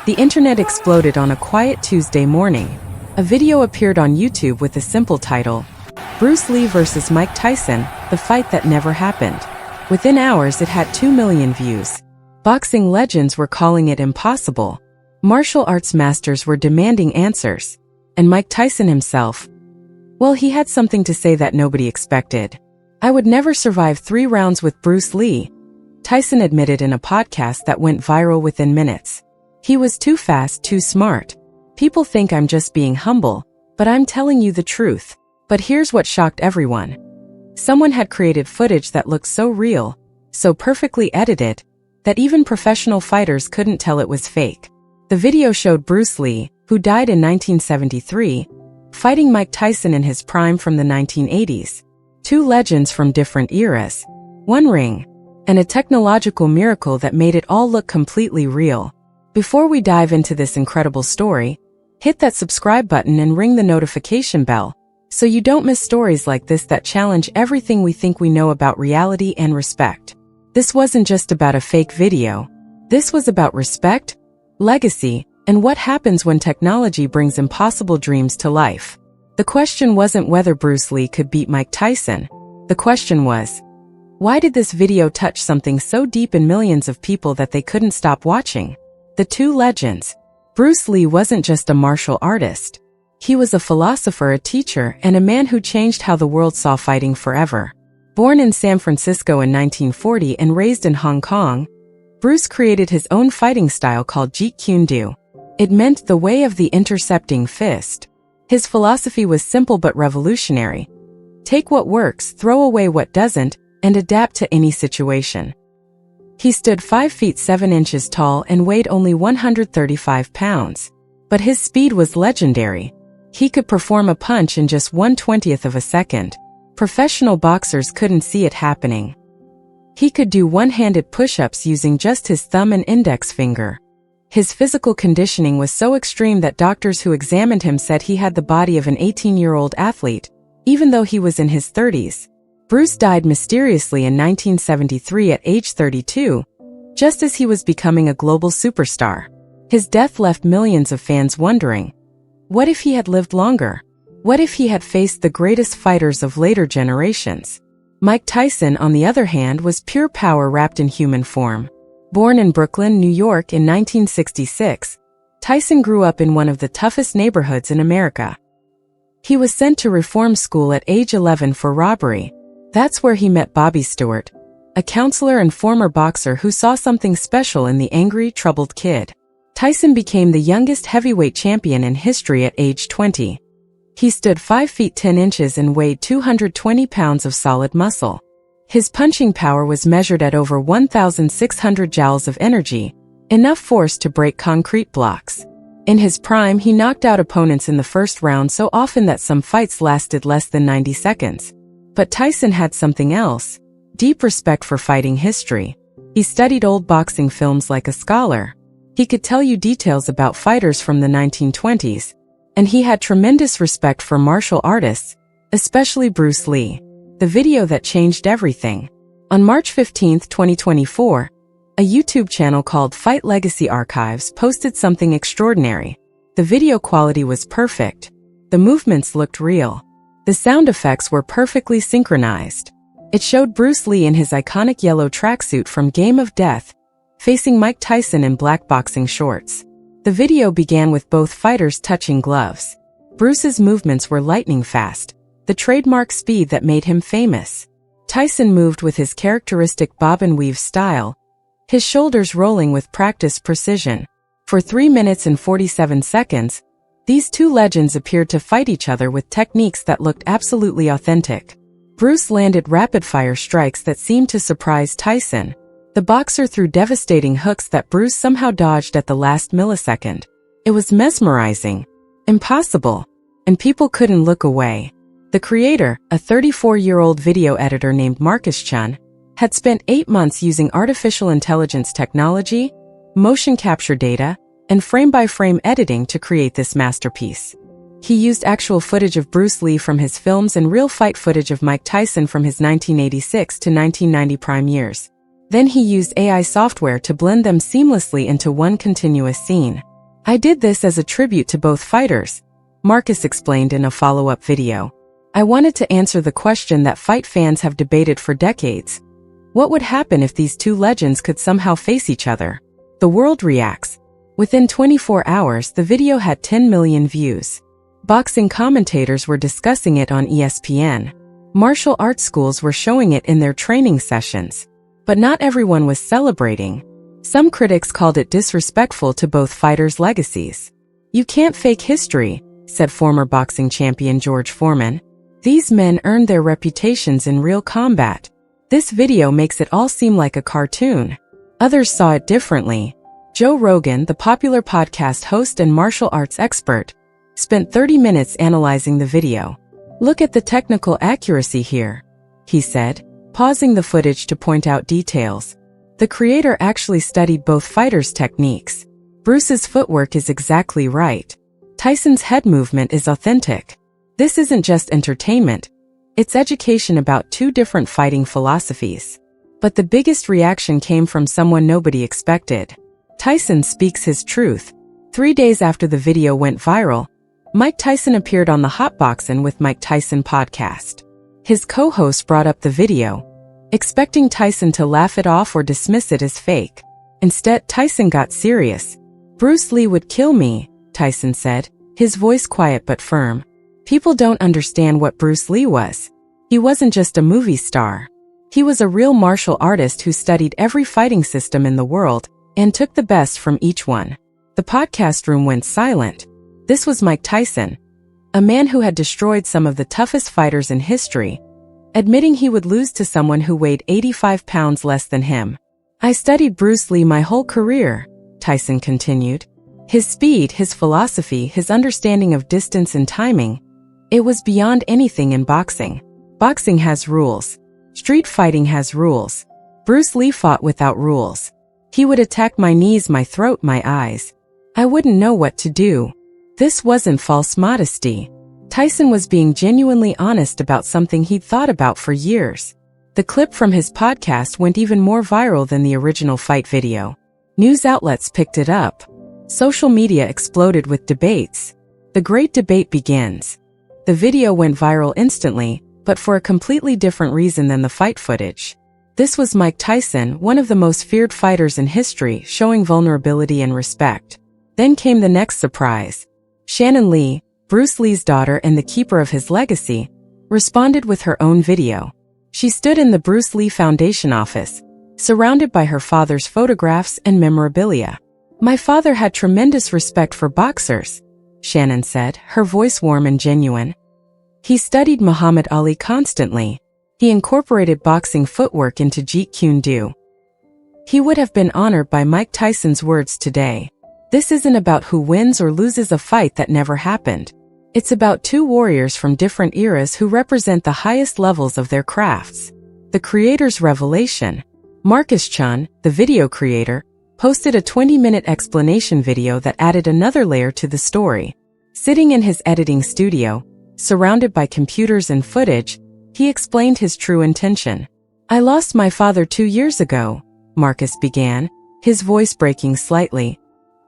The internet exploded on a quiet Tuesday morning. A video appeared on YouTube with the simple title, Bruce Lee vs. Mike Tyson, the fight that never happened. Within hours it had 2 million views. Boxing legends were calling it impossible. Martial arts masters were demanding answers. And Mike Tyson himself, well, he had something to say that nobody expected. "I would never survive 3 rounds with Bruce Lee," Tyson admitted in a podcast that went viral within minutes. "He was too fast, too smart. People think I'm just being humble, but I'm telling you the truth." But here's what shocked everyone. Someone had created footage that looked so real, so perfectly edited, that even professional fighters couldn't tell it was fake. The video showed Bruce Lee, who died in 1973, fighting Mike Tyson in his prime from the 1980s. 2 legends from different eras, 1 ring, and a technological miracle that made it all look completely real. Before we dive into this incredible story, hit that subscribe button and ring the notification bell, so you don't miss stories like this that challenge everything we think we know about reality and respect. This wasn't just about a fake video. This was about respect, legacy, and what happens when technology brings impossible dreams to life. The question wasn't whether Bruce Lee could beat Mike Tyson. The question was, why did this video touch something so deep in millions of people that they couldn't stop watching? The 2 legends. Bruce Lee wasn't just a martial artist. He was a philosopher, a teacher, and a man who changed how the world saw fighting forever. Born in San Francisco in 1940 and raised in Hong Kong, Bruce created his own fighting style called Jeet Kune Do. It meant the way of the intercepting fist. His philosophy was simple but revolutionary. Take what works, throw away what doesn't, and adapt to any situation. He stood 5 feet 7 inches tall and weighed only 135 pounds. But his speed was legendary. He could perform a punch in just 1/20th of a second. Professional boxers couldn't see it happening. He could do one-handed push-ups using just his thumb and index finger. His physical conditioning was so extreme that doctors who examined him said he had the body of an 18-year-old athlete, even though he was in his 30s. Bruce died mysteriously in 1973 at age 32, just as he was becoming a global superstar. His death left millions of fans wondering, what if he had lived longer? What if he had faced the greatest fighters of later generations? Mike Tyson, on the other hand, was pure power wrapped in human form. Born in Brooklyn, New York in 1966, Tyson grew up in one of the toughest neighborhoods in America. He was sent to reform school at age 11 for robbery. That's where he met Bobby Stewart, a counselor and former boxer who saw something special in the angry, troubled kid. Tyson became the youngest heavyweight champion in history at age 20. He stood 5 feet 10 inches and weighed 220 pounds of solid muscle. His punching power was measured at over 1,600 joules of energy, enough force to break concrete blocks. In his prime, he knocked out opponents in the first round so often that some fights lasted less than 90 seconds. But Tyson had something else, deep respect for fighting history. He studied old boxing films like a scholar. He could tell you details about fighters from the 1920s, and he had tremendous respect for martial artists, especially Bruce Lee. The video that changed everything. On March 15, 2024, a YouTube channel called Fight Legacy Archives posted something extraordinary. The video quality was perfect. The movements looked real. The sound effects were perfectly synchronized. It showed Bruce Lee in his iconic yellow tracksuit from Game of Death, facing Mike Tyson in black boxing shorts. The video began with both fighters touching gloves. Bruce's movements were lightning fast, the trademark speed that made him famous. Tyson moved with his characteristic bob and weave style, his shoulders rolling with practiced precision. For 3 minutes and 47 seconds, these 2 legends appeared to fight each other with techniques that looked absolutely authentic. Bruce landed rapid-fire strikes that seemed to surprise Tyson. The boxer threw devastating hooks that Bruce somehow dodged at the last millisecond. It was mesmerizing, impossible, and people couldn't look away. The creator, a 34-year-old video editor named Marcus Chun, had spent 8 months using artificial intelligence technology, motion capture data, and frame-by-frame editing to create this masterpiece. He used actual footage of Bruce Lee from his films and real fight footage of Mike Tyson from his 1986 to 1990 prime years. Then he used AI software to blend them seamlessly into one continuous scene. "I did this as a tribute to both fighters," Marcus explained in a follow-up video. "I wanted to answer the question that fight fans have debated for decades. What would happen if these two legends could somehow face each other?" The world reacts. Within 24 hours, the video had 10 million views. Boxing commentators were discussing it on ESPN. Martial arts schools were showing it in their training sessions. But not everyone was celebrating. Some critics called it disrespectful to both fighters' legacies. "You can't fake history," said former boxing champion George Foreman. "These men earned their reputations in real combat. This video makes it all seem like a cartoon." Others saw it differently. Joe Rogan, the popular podcast host and martial arts expert, spent 30 minutes analyzing the video. "Look at the technical accuracy here," he said, pausing the footage to point out details. The creator actually studied both fighters' techniques. Bruce's footwork is exactly right. Tyson's head movement is authentic. This isn't just entertainment. It's education about two different fighting philosophies. But the biggest reaction came from someone nobody expected. Tyson speaks his truth. 3 days after the video went viral, Mike Tyson appeared on the Hot Boxin' with Mike Tyson podcast. His co-host brought up the video, expecting Tyson to laugh it off or dismiss it as fake. Instead, Tyson got serious. "Bruce Lee would kill me," Tyson said, his voice quiet but firm. "People don't understand what Bruce Lee was. He wasn't just a movie star. He was a real martial artist who studied every fighting system in the world and took the best from each one." The podcast room went silent. This was Mike Tyson, a man who had destroyed some of the toughest fighters in history, admitting he would lose to someone who weighed 85 pounds less than him. "I studied Bruce Lee my whole career," Tyson continued. "His speed, his philosophy, his understanding of distance and timing, it was beyond anything in boxing. Boxing has rules. Street fighting has rules. Bruce Lee fought without rules. He would attack my knees, my throat, my eyes. I wouldn't know what to do." This wasn't false modesty. Tyson was being genuinely honest about something he'd thought about for years. The clip from his podcast went even more viral than the original fight video. News outlets picked it up. Social media exploded with debates. The great debate begins. The video went viral instantly, but for a completely different reason than the fight footage. This was Mike Tyson, one of the most feared fighters in history, showing vulnerability and respect. Then came the next surprise. Shannon Lee, Bruce Lee's daughter and the keeper of his legacy, responded with her own video. She stood in the Bruce Lee Foundation office, surrounded by her father's photographs and memorabilia. "My father had tremendous respect for boxers," Shannon said, her voice warm and genuine. "He studied Muhammad Ali constantly. He incorporated boxing footwork into Jeet Kune Do." He would have been honored by Mike Tyson's words today. This isn't about who wins or loses a fight that never happened. It's about two warriors from different eras who represent the highest levels of their crafts. The creator's revelation. Marcus Chun, the video creator, posted a 20-minute explanation video that added another layer to the story. Sitting in his editing studio, surrounded by computers and footage, he explained his true intention. "I lost my father 2 years ago," Marcus began, his voice breaking slightly.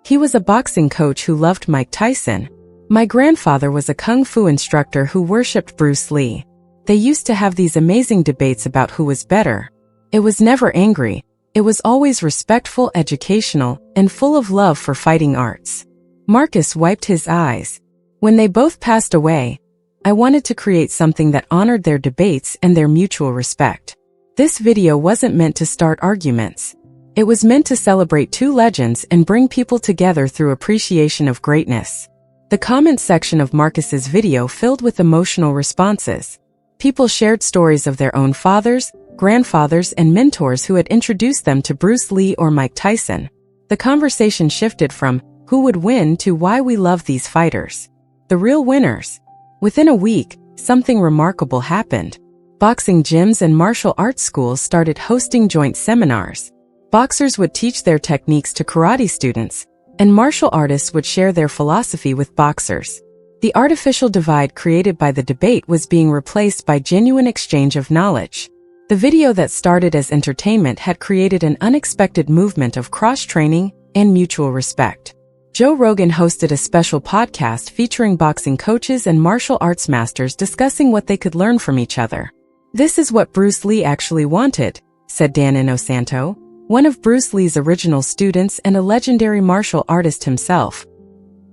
"He was a boxing coach who loved Mike Tyson. My grandfather was a kung fu instructor who worshipped Bruce Lee. They used to have these amazing debates about who was better. It was never angry. It was always respectful, educational, and full of love for fighting arts." Marcus wiped his eyes. "When they both passed away, I wanted to create something that honored their debates and their mutual respect. This video wasn't meant to start arguments. It was meant to celebrate two legends and bring people together through appreciation of greatness." The comment section of Marcus's video filled with emotional responses. People shared stories of their own fathers, grandfathers, and mentors who had introduced them to Bruce Lee or Mike Tyson. The conversation shifted from who would win to why we love these fighters. The real winners. Within a week, something remarkable happened. Boxing gyms and martial arts schools started hosting joint seminars. Boxers would teach their techniques to karate students, and martial artists would share their philosophy with boxers. The artificial divide created by the debate was being replaced by genuine exchange of knowledge. The video that started as entertainment had created an unexpected movement of cross-training and mutual respect. Joe Rogan hosted a special podcast featuring boxing coaches and martial arts masters discussing what they could learn from each other. "This is what Bruce Lee actually wanted," said Dan Inosanto, one of Bruce Lee's original students and a legendary martial artist himself.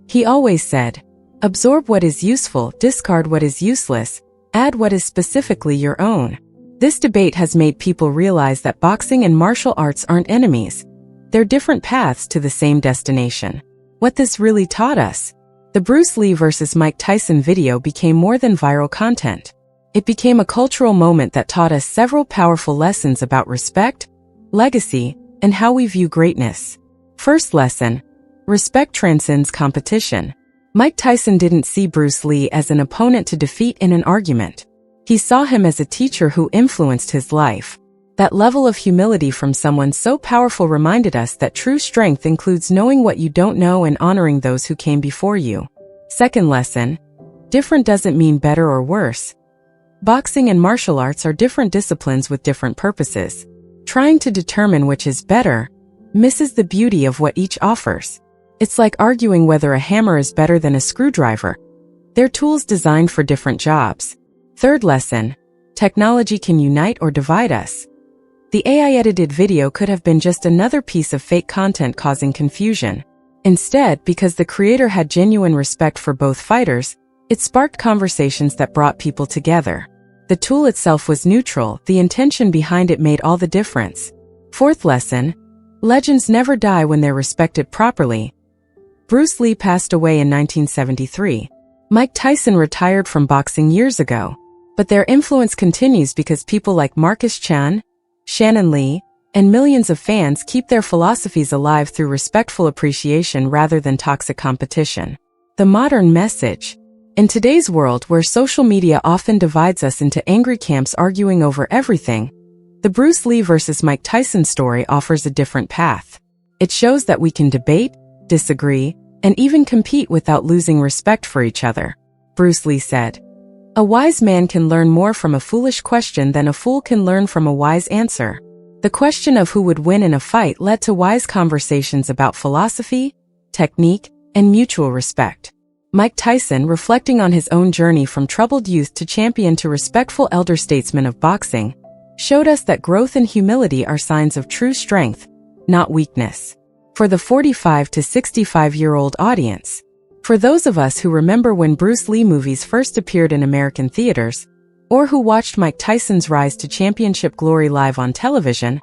He always said, "Absorb what is useful, discard what is useless, add what is specifically your own." This debate has made people realize that boxing and martial arts aren't enemies. They're different paths to the same destination. What this really taught us? The Bruce Lee versus Mike Tyson video became more than viral content. It became a cultural moment that taught us several powerful lessons about respect, legacy, and how we view greatness. First lesson: respect transcends competition. Mike Tyson didn't see Bruce Lee as an opponent to defeat in an argument. He saw him as a teacher who influenced his life. That level of humility from someone so powerful reminded us that true strength includes knowing what you don't know and honoring those who came before you. Second lesson: different doesn't mean better or worse. Boxing and martial arts are different disciplines with different purposes. Trying to determine which is better misses the beauty of what each offers. It's like arguing whether a hammer is better than a screwdriver. They're tools designed for different jobs. Third lesson: technology can unite or divide us. The AI-edited video could have been just another piece of fake content causing confusion. Instead, because the creator had genuine respect for both fighters, it sparked conversations that brought people together. The tool itself was neutral, the intention behind it made all the difference. Fourth lesson: legends never die when they're respected properly. Bruce Lee passed away in 1973. Mike Tyson retired from boxing years ago. But their influence continues because people like Marcus Chan, Shannon Lee, and millions of fans keep their philosophies alive through respectful appreciation rather than toxic competition. The modern message: in today's world where social media often divides us into angry camps arguing over everything, the Bruce Lee versus Mike Tyson story offers a different path. It shows that we can debate, disagree, and even compete without losing respect for each other. Bruce Lee said, "A wise man can learn more from a foolish question than a fool can learn from a wise answer." The question of who would win in a fight led to wise conversations about philosophy, technique, and mutual respect. Mike Tyson, reflecting on his own journey from troubled youth to champion to respectful elder statesman of boxing, showed us that growth and humility are signs of true strength, not weakness. For the 45 to 65-year-old audience, for those of us who remember when Bruce Lee movies first appeared in American theaters, or who watched Mike Tyson's rise to championship glory live on television,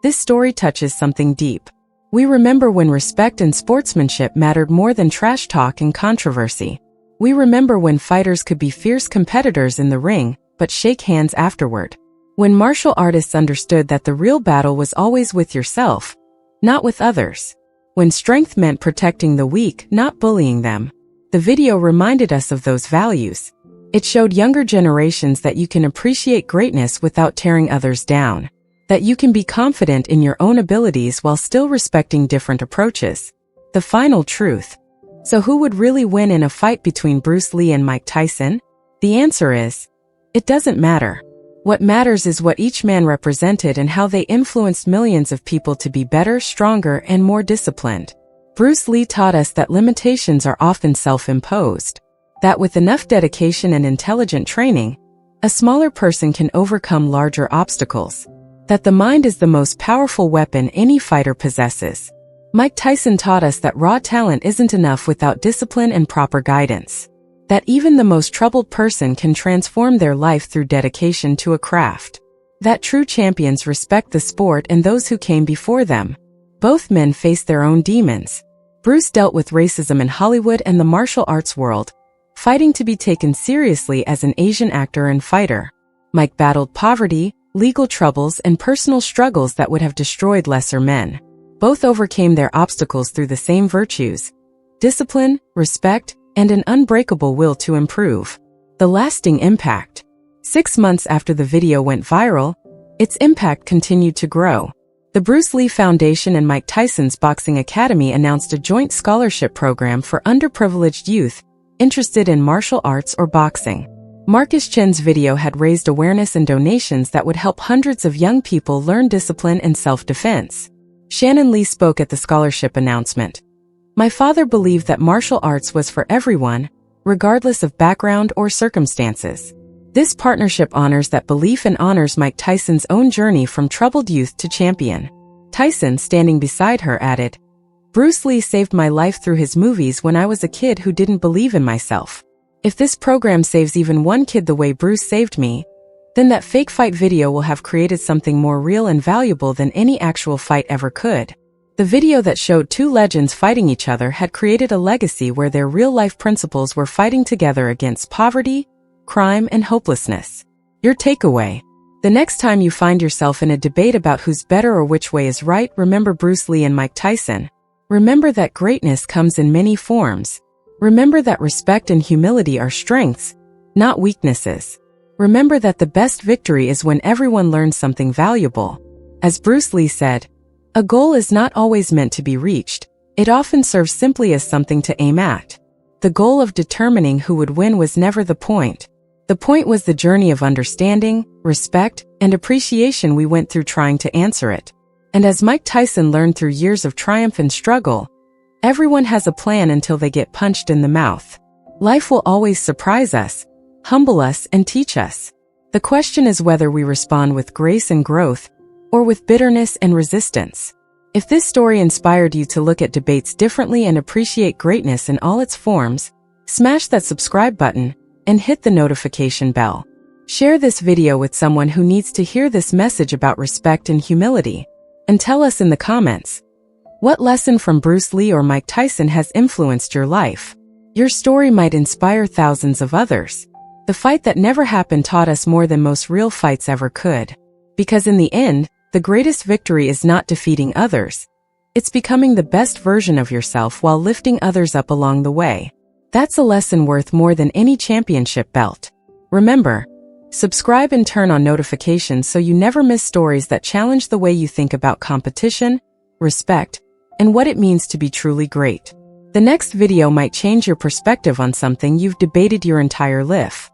this story touches something deep. We remember when respect and sportsmanship mattered more than trash talk and controversy. We remember when fighters could be fierce competitors in the ring, but shake hands afterward. When martial artists understood that the real battle was always with yourself, not with others. When strength meant protecting the weak, not bullying them. The video reminded us of those values. It showed younger generations that you can appreciate greatness without tearing others down. That you can be confident in your own abilities while still respecting different approaches. The final truth. So who would really win in a fight between Bruce Lee and Mike Tyson? The answer is, it doesn't matter. What matters is what each man represented and how they influenced millions of people to be better, stronger, and more disciplined. Bruce Lee taught us that limitations are often self-imposed. That with enough dedication and intelligent training, a smaller person can overcome larger obstacles. That the mind is the most powerful weapon any fighter possesses. Mike Tyson taught us that raw talent isn't enough without discipline and proper guidance. That even the most troubled person can transform their life through dedication to a craft. That true champions respect the sport and those who came before them. Both men faced their own demons. Bruce dealt with racism in Hollywood and the martial arts world, fighting to be taken seriously as an Asian actor and fighter. Mike battled poverty, legal troubles, and personal struggles that would have destroyed lesser men. Both overcame their obstacles through the same virtues: discipline, respect, and an unbreakable will to improve. The lasting impact. 6 months after the video went viral, its impact continued to grow. The Bruce Lee Foundation and Mike Tyson's Boxing Academy announced a joint scholarship program for underprivileged youth interested in martial arts or boxing. Marcus Chen's video had raised awareness and donations that would help hundreds of young people learn discipline and self-defense. Shannon Lee spoke at the scholarship announcement. My father believed that martial arts was for everyone, regardless of background or circumstances. This partnership honors that belief and honors Mike Tyson's own journey from troubled youth to champion. Tyson, standing beside her, added, "Bruce Lee saved my life through his movies when I was a kid who didn't believe in myself. If this program saves even one kid the way Bruce saved me, then that fake fight video will have created something more real and valuable than any actual fight ever could." The video that showed two legends fighting each other had created a legacy where their real-life principles were fighting together against poverty, crime, and hopelessness. Your takeaway: the next time you find yourself in a debate about who's better or which way is right, remember Bruce Lee and Mike Tyson. Remember that greatness comes in many forms. Remember that respect and humility are strengths, not weaknesses. Remember that the best victory is when everyone learns something valuable. As Bruce Lee said, "A goal is not always meant to be reached. It often serves simply as something to aim at." The goal of determining who would win was never the point. The point was the journey of understanding, respect, and appreciation we went through trying to answer it. And as Mike Tyson learned through years of triumph and struggle, everyone has a plan until they get punched in the mouth. Life will always surprise us, humble us, and teach us. The question is whether we respond with grace and growth, or with bitterness and resistance. If this story inspired you to look at debates differently and appreciate greatness in all its forms, smash that subscribe button and hit the notification bell. Share this video with someone who needs to hear this message about respect and humility. And tell us in the comments, what lesson from Bruce Lee or Mike Tyson has influenced your life? Your story might inspire thousands of others. The fight that never happened taught us more than most real fights ever could. Because in the end, the greatest victory is not defeating others. It's becoming the best version of yourself while lifting others up along the way. That's a lesson worth more than any championship belt. Remember, subscribe and turn on notifications so you never miss stories that challenge the way you think about competition, respect, and what it means to be truly great. The next video might change your perspective on something you've debated your entire life.